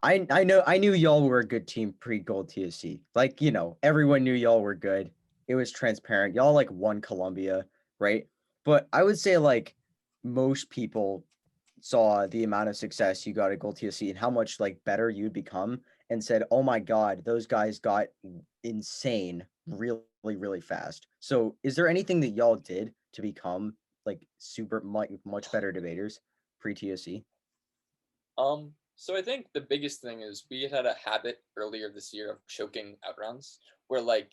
I knew y'all were a good team pre-Gold TSC. Like, everyone knew y'all were good. It was transparent. Y'all like won Columbia, right? But I would say like most people saw the amount of success you got at Gold TSC and how much like better you'd become and said, "Oh my God, those guys got insane really, really fast." So, is there anything that y'all did to become like super much better debaters pre-TSC? So I think the biggest thing is we had a habit earlier this year of choking out rounds where like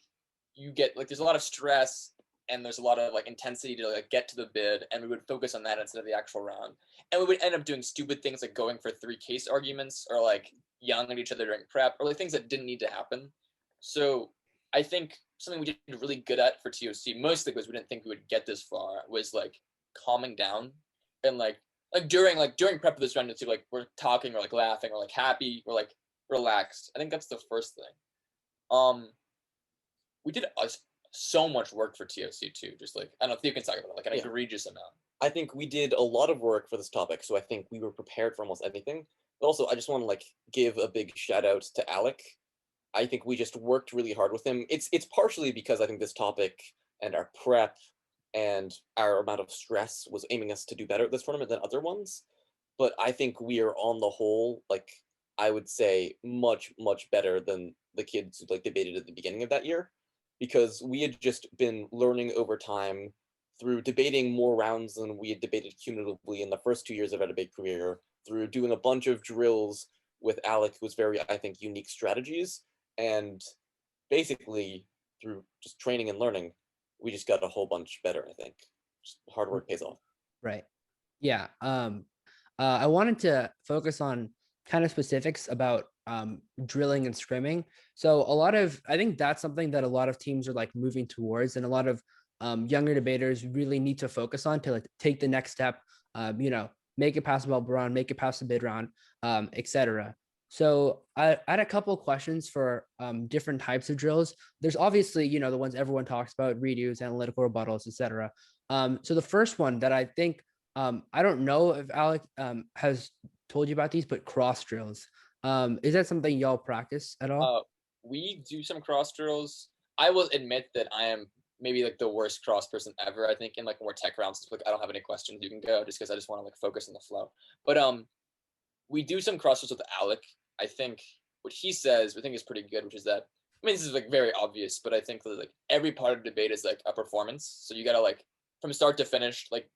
you get like there's a lot of stress and there's a lot of like intensity to like get to the bid, and we would focus on that instead of the actual round. And we would end up doing stupid things like going for three case arguments or like yelling at each other during prep or like things that didn't need to happen. So I think something we did really good at for TOC, mostly because we didn't think we would get this far, was like calming down and like during prep of this round, it's like we're talking or like laughing or like happy or like relaxed. I think that's the first thing. Um, we did so much work for TOC too. Just like I don't know if you can talk about it, like an Yeah. egregious amount. I think we did a lot of work for this topic, so I think we were prepared for almost anything. But also, I just want to like give a big shout out to Alec. I think we just worked really hard with him. It's partially because I think this topic and our prep and our amount of stress was aiming us to do better at this tournament than other ones. But I think we are on the whole, like I would say, much, much better than the kids who like debated at the beginning of that year. Because we had just been learning over time through debating more rounds than we had debated cumulatively in the first 2 years of our debate career, through doing a bunch of drills with Alec, who was very, I think, unique strategies, and basically through just training and learning, we just got a whole bunch better. I think just hard work pays off. Right. Yeah. I wanted to focus on kind of specifics about drilling and scrimming. So I think that's something that a lot of teams are like moving towards, and a lot of younger debaters really need to focus on to like take the next step. Make it past the bubble round, make it past the bid round, etc. So I had a couple of questions for different types of drills. There's obviously, the ones everyone talks about: redos, analytical rebuttals, etc. So the first one that I think, I don't know if Alec has told you about these, but cross drills. Is that something y'all practice at all? We do some cross drills. I will admit that I am maybe like the worst cross person ever. I think in like more tech rounds, it's like I don't have any questions. You can go just because I just want to like focus on the flow. But we do some cross drills with Alec. I think what he says, I think is pretty good, which is that I mean this is like very obvious, but I think that like every part of debate is like a performance. So you gotta like from start to finish like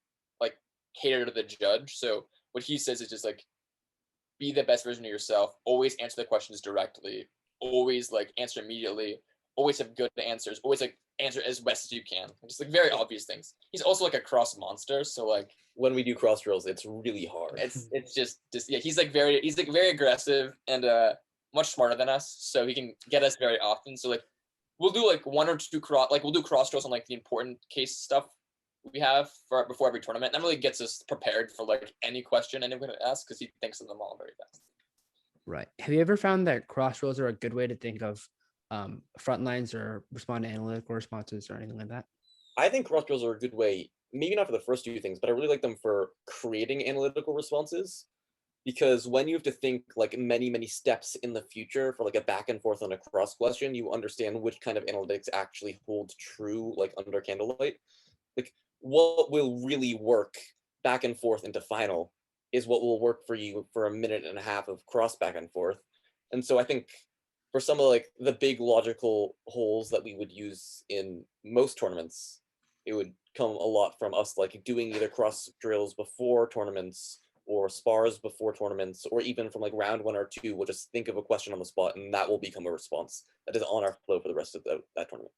cater to the judge. So what he says is just like be the best version of yourself. Always answer the questions directly. Always like answer immediately. Always have good answers. Always like answer as best as you can. Just like very obvious things. He's also like a cross monster, so like When we do cross drills, it's really hard. it's just yeah. He's like very aggressive and much smarter than us, so he can get us very often. So like we'll do like one or two we'll do cross drills on like the important case stuff we have for before every tournament. And that really gets us prepared for like any question anyone asks because he thinks of them all very fast. Right. Have you ever found that cross drills are a good way to think of front lines or respond to analytical responses or anything like that? I think cross drills are a good way, maybe not for the first two things, but I really like them for creating analytical responses. Because when you have to think like many, many steps in the future for like a back and forth on a cross question, you understand which kind of analytics actually hold true, like under candlelight. Like what will really work back and forth into final is what will work for you for a minute and a half of cross back and forth. And so I think for some of like the big logical holes that we would use in most tournaments, it would come a lot from us like doing either cross drills before tournaments or spars before tournaments, or even from like round 1 or 2, we'll just think of a question on the spot and that will become a response that is on our flow for the rest of that tournament.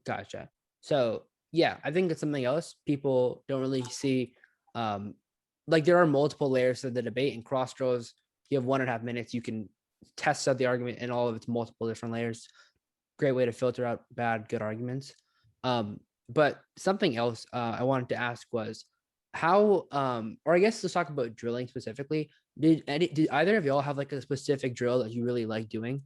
Gotcha. So yeah, I think it's something else people don't really see. Like there are multiple layers to the debate, and cross drills, you have 1.5 minutes, you can test out the argument in all of its multiple different layers. Great way to filter out bad, good arguments. But something else I wanted to ask was how, or I guess let's talk about drilling specifically. Did either of y'all have like a specific drill that you really like doing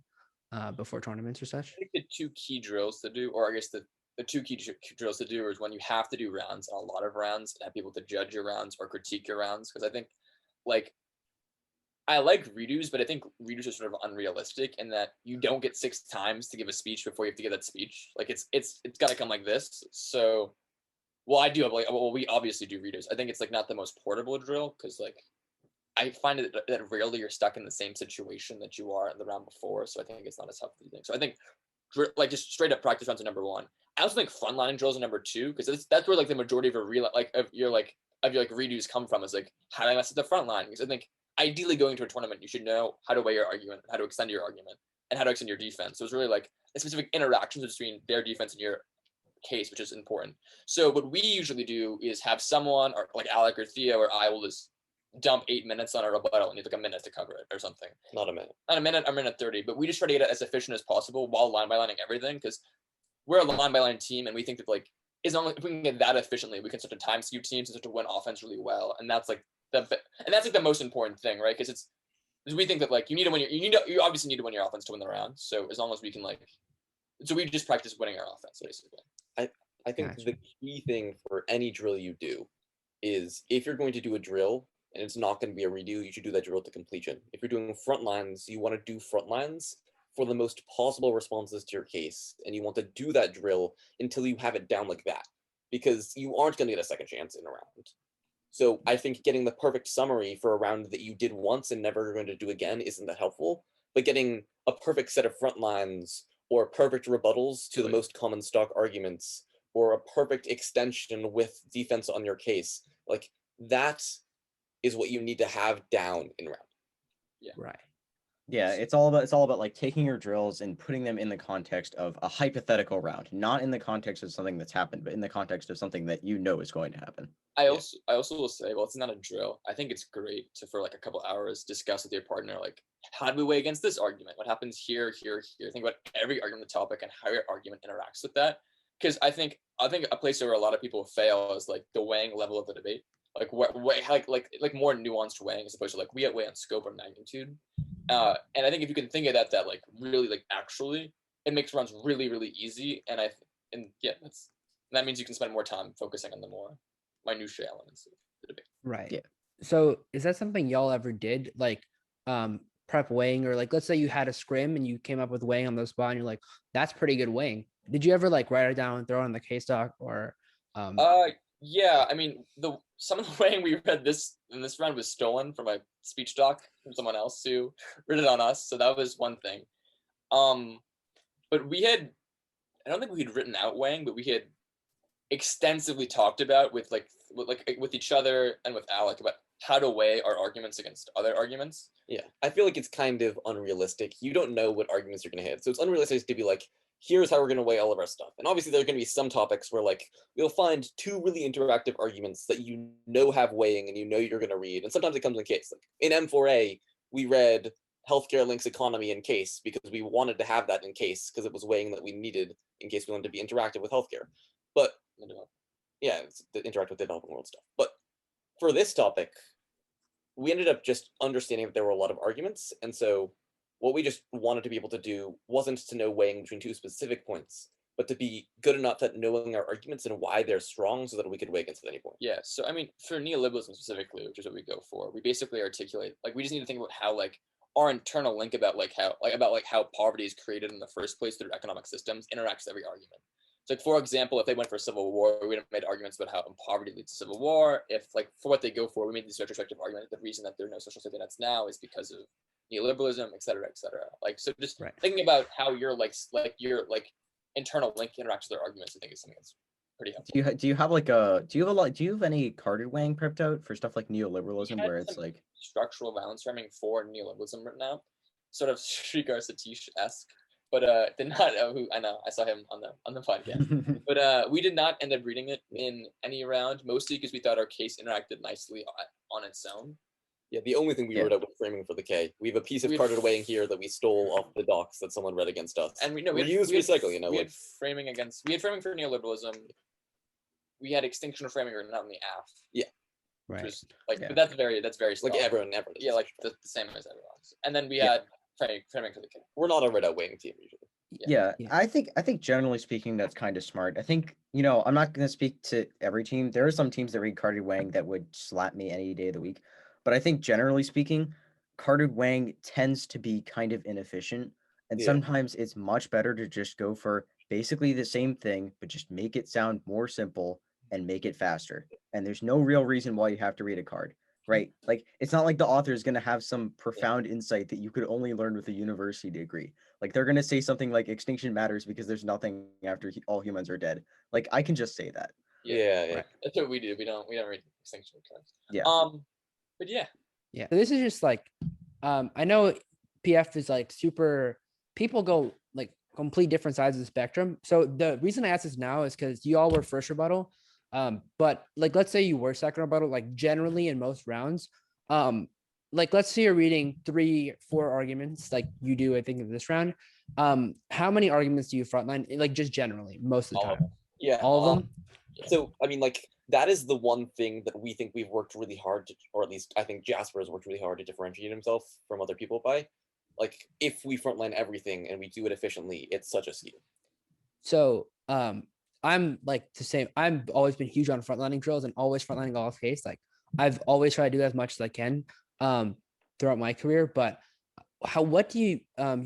before tournaments or such? I think the two key drills to do, or I guess the two key drills to do is when you have to do rounds and a lot of rounds and have people to judge your rounds or critique your rounds. Because I think like I like redos, but I think redos are sort of unrealistic in that you don't get 6 times to give a speech before you have to give that speech. Like it's got to come like this. So, well, I do have we obviously do redos. I think it's like not the most portable drill because like I find that rarely you're stuck in the same situation that you are in the round before. So I think it's not as helpful as you think. So I think like just straight up practice rounds are number 1. I also think frontlining drills are number 2 because that's where like the majority of your redos come from is like how do I mess up the front line? Because I think ideally going to a tournament you should know how to weigh your argument, how to extend your argument, and how to extend your defense. So it's really like the specific interactions between their defense and your case, which is important. So what we usually do is have someone or like Alec or Theo or I will just dump 8 minutes on a rebuttal and need like a minute to cover it or something. Not a minute. Not a minute, a minute 30. But we just try to get it as efficient as possible while line by lining everything because we're a line by line team and we think that like as long as we can get that efficiently, we can start to time skew teams and start to win offense really well. And that's like the most important thing, right? Because we think that like you obviously need to win your offense to win the round. So as long as we can so we just practice winning our offense basically. I think the key thing for any drill you do is if you're going to do a drill and it's not going to be a redo, you should do that drill to completion. If you're doing front lines, you want to do front lines for the most possible responses to your case, and you want to do that drill until you have it down like that, because you aren't going to get a second chance in a round. So I think getting the perfect summary for a round that you did once and never going to do again isn't that helpful, but getting a perfect set of front lines or perfect rebuttals to the most common stock arguments or a perfect extension with defense on your case, like that is what you need to have down in round. Yeah. Right. Yeah, it's all about like taking your drills and putting them in the context of a hypothetical round, not in the context of something that's happened, but in the context of something that you know is going to happen. I also will say, well, it's not a drill. I think it's great to for like a couple hours discuss with your partner like how do we weigh against this argument? What happens here, here, here? Think about every argument topic and how your argument interacts with that. Because I think a place where a lot of people fail is like the weighing level of the debate. Like like more nuanced weighing as opposed to like we weigh on scope or magnitude. And I think if you can think of that like really like actually, it makes rounds really, really easy. And that means you can spend more time focusing on the more minutiae elements of the debate. Right. Yeah. So is that something y'all ever did? Like prep weighing, or like let's say you had a scrim and you came up with weighing on the spot and you're like, that's pretty good weighing. Did you ever like write it down and throw it on the case doc or yeah, I mean some of the weighing we read in this round was stolen from a speech doc from someone else who read it on us. So that was one thing. But I don't think we had written out weighing, but we had extensively talked about with each other and with Alec about how to weigh our arguments against other arguments. Yeah, I feel like it's kind of unrealistic. You don't know what arguments you're going to hit. So it's unrealistic to be like, here's how we're going to weigh all of our stuff. And obviously there are going to be some topics where like you'll find 2 really interactive arguments that you know have weighing and you know you're going to read. And sometimes it comes in case. Like in M4A, we read healthcare links economy in case because we wanted to have that in case because it was weighing that we needed in case we wanted to be interactive with healthcare. But yeah, it's the interact with developing world stuff. But for this topic, we ended up just understanding that there were a lot of arguments. And so what we just wanted to be able to do wasn't to know weighing between 2 specific points, but to be good enough at knowing our arguments and why they're strong so that we could weigh against at any point. Yeah, so I mean, for neoliberalism specifically, which is what we go for, we basically articulate, like we just need to think about how like our internal link about how poverty is created in the first place through economic systems interacts with every argument. So like, for example, if they went for civil war, we would have made arguments about how poverty leads to civil war. If like for what they go for, we made this retrospective argument that the reason that there are no social safety nets now is because of neoliberalism, et cetera, et cetera. Like, so just thinking about how your internal link interacts with their arguments, I think is something that's pretty helpful. Do you have any carded weighing prepped out for stuff like neoliberalism where it's like structural violence framing for neoliberalism written out, sort of Shrikar Satish-esque, but did not. I know I saw him on the podcast, but we did not end up reading it in any round, mostly because we thought our case interacted nicely on its own. Yeah, the only thing we wrote out was framing for the K. We have a piece of carded weighing here that we stole off the docs that someone read against us. And we recycle, you know. We had framing for neoliberalism. We had extinction framing written out in the AF. Yeah. Right. Was, but that's very like everyone. Yeah, like the same as everyone's. And then we had framing for the K. We're not a read out weighing team usually. Yeah. I think generally speaking that's kind of smart. I think, I'm not going to speak to every team. There are some teams that read carded weighing that would slap me any day of the week. But I think generally speaking, carded weighing tends to be kind of inefficient, and Yeah. sometimes it's much better to just go for basically the same thing, but just make it sound more simple and make it faster. And there's no real reason why you have to read a card, right? Like it's not like the author is going to have some profound insight that you could only learn with a university degree. Like they're going to say something like extinction matters because there's nothing after all humans are dead. Like I can just say that. Yeah. Right. That's what we do. We don't read extinction cards. Yeah. But yeah. Yeah. So this is just like, I know PF is like super, people go like complete different sides of the spectrum. So the reason I ask this now is because you all were first rebuttal. But like, let's say you were second rebuttal, like generally in most rounds, like let's say you're reading 3-4 arguments like you do, I think in this round. How many arguments do you frontline? Like just generally, most of the time. Yeah. All of them? So, I mean, like, that is the one thing that we think we've worked really hard to, or at least I think Jasper has worked really hard to differentiate himself from other people by. Like, if we frontline everything and we do it efficiently, it's such a skill. So I'm like the same. I've always been huge on frontlining drills and always frontlining all of case. Like I've always tried to do that as much as I can throughout my career. But what do you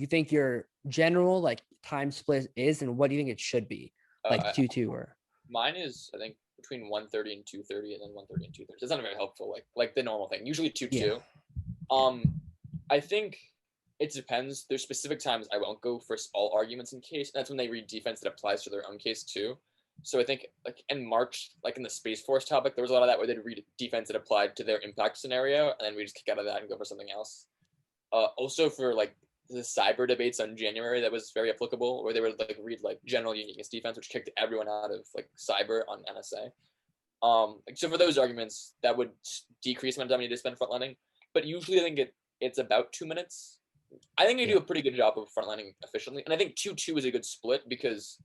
think your general like time split is, and what do you think it should be? Like 2-2 or mine is I think between 130 and 230, and then 130 and 230. It's not very helpful, like the normal thing. Usually 2-2. I think it depends. There's specific times I won't go for all arguments in case. That's when they read defense that applies to their own case too. So I think like in March, like in the Space Force topic, there was a lot of that where they'd read defense that applied to their impact scenario, and then we just kick out of that and go for something else. Also for like the cyber debates on January, that was very applicable, where they would like read like general uniqueness defense, which kicked everyone out of like cyber on NSA. So for those arguments, that would decrease the amount of time you need to spend frontlining. But usually I think it's about 2 minutes. I think you do a pretty good job of frontlining efficiently. And I think 2-2 is a good split because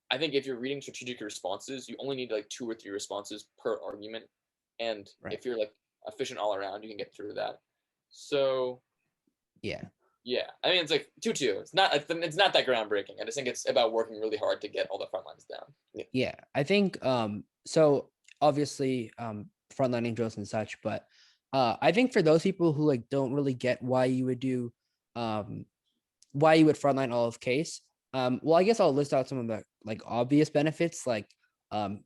I think if you're reading strategic responses, you only need like 2 or 3 responses per argument. And if you're like efficient all around, you can get through that. So yeah. I mean, it's like 2-2. It's not that groundbreaking. I just think it's about working really hard to get all the front lines down. Yeah. I think so obviously frontlining drills and such, but I think for those people who like don't really get why you would do why you would frontline all of case, well, I guess I'll list out some of the like obvious benefits. Like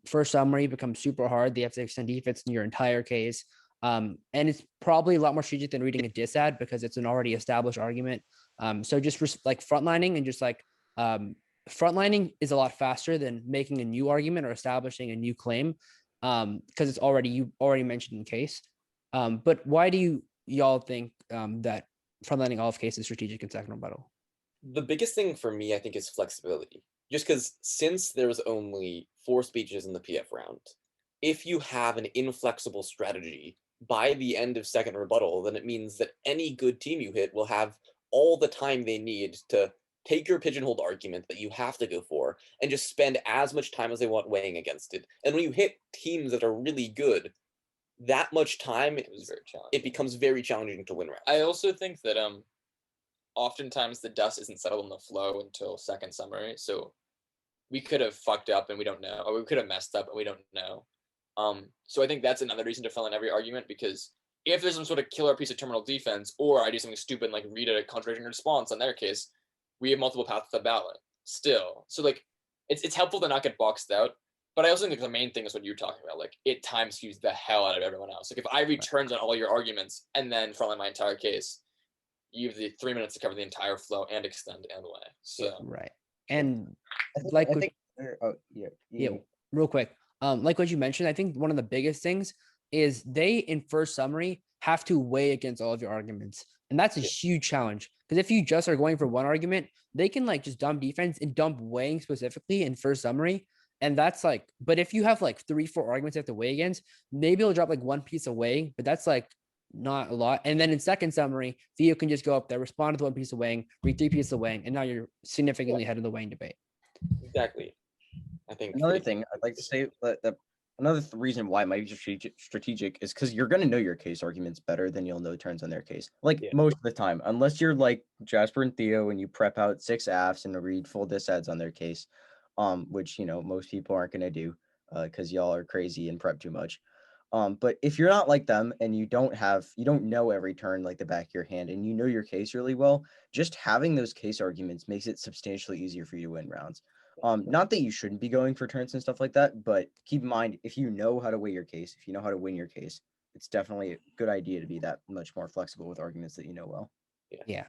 first summary becomes super hard. They have to extend defense in your entire case. And it's probably a lot more strategic than reading a disad because it's an already established argument. So just like frontlining and just like frontlining is a lot faster than making a new argument or establishing a new claim because it's you already mentioned in case. But why do y'all think that frontlining all of case is strategic in second rebuttal? The biggest thing for me, I think, is flexibility. Just because since there's only 4 speeches in the PF round, if you have an inflexible strategy by the end of second rebuttal, then it means that any good team you hit will have all the time they need to take your pigeonholed argument that you have to go for and just spend as much time as they want weighing against it. And when you hit teams that are really good, that much time, it becomes very challenging to win rounds. I also think that oftentimes the dust isn't settled in the flow until second summary, so we could have fucked up and we don't know, or we could have messed up and we don't know. So I think that's another reason to fill in every argument, because if there's some sort of killer piece of terminal defense, or I do something stupid like read a contradiction response on their case, we have multiple paths to the ballot still. So like it's helpful to not get boxed out. But I also think the main thing is what you're talking about. Like it time skews the hell out of everyone else. Like if I read turns on all your arguments and then frontline my entire case, you have the 3 minutes to cover the entire flow and extend and weigh. So and I like think real quick, like what you mentioned, I think one of the biggest things is they in first summary have to weigh against all of your arguments, and that's a huge challenge. Because if you just are going for one argument, they can like just dump defense and dump weighing specifically in first summary. And that's like, but if you have like 3-4 arguments you have to weigh against, maybe it'll drop like one piece of weighing, but that's like not a lot. And then in second summary, Theo can just go up there, respond to one piece of weighing, read 3 pieces of weighing, and now you're significantly ahead of the weighing debate. Exactly. I think another thing I'd like to say that another reason why it might be strategic is because you're going to know your case arguments better than you'll know turns on their case. Like most of the time, unless you're like Jasper and Theo and you prep out 6 AFs and read full disads on their case, which most people aren't going to do because y'all are crazy and prep too much. But if you're not like them and you don't know every turn like the back of your hand and you know your case really well, just having those case arguments makes it substantially easier for you to win rounds. Not that you shouldn't be going for turns and stuff like that, but keep in mind, if you know how to weigh your case, if you know how to win your case, it's definitely a good idea to be that much more flexible with arguments that you know well. Yeah.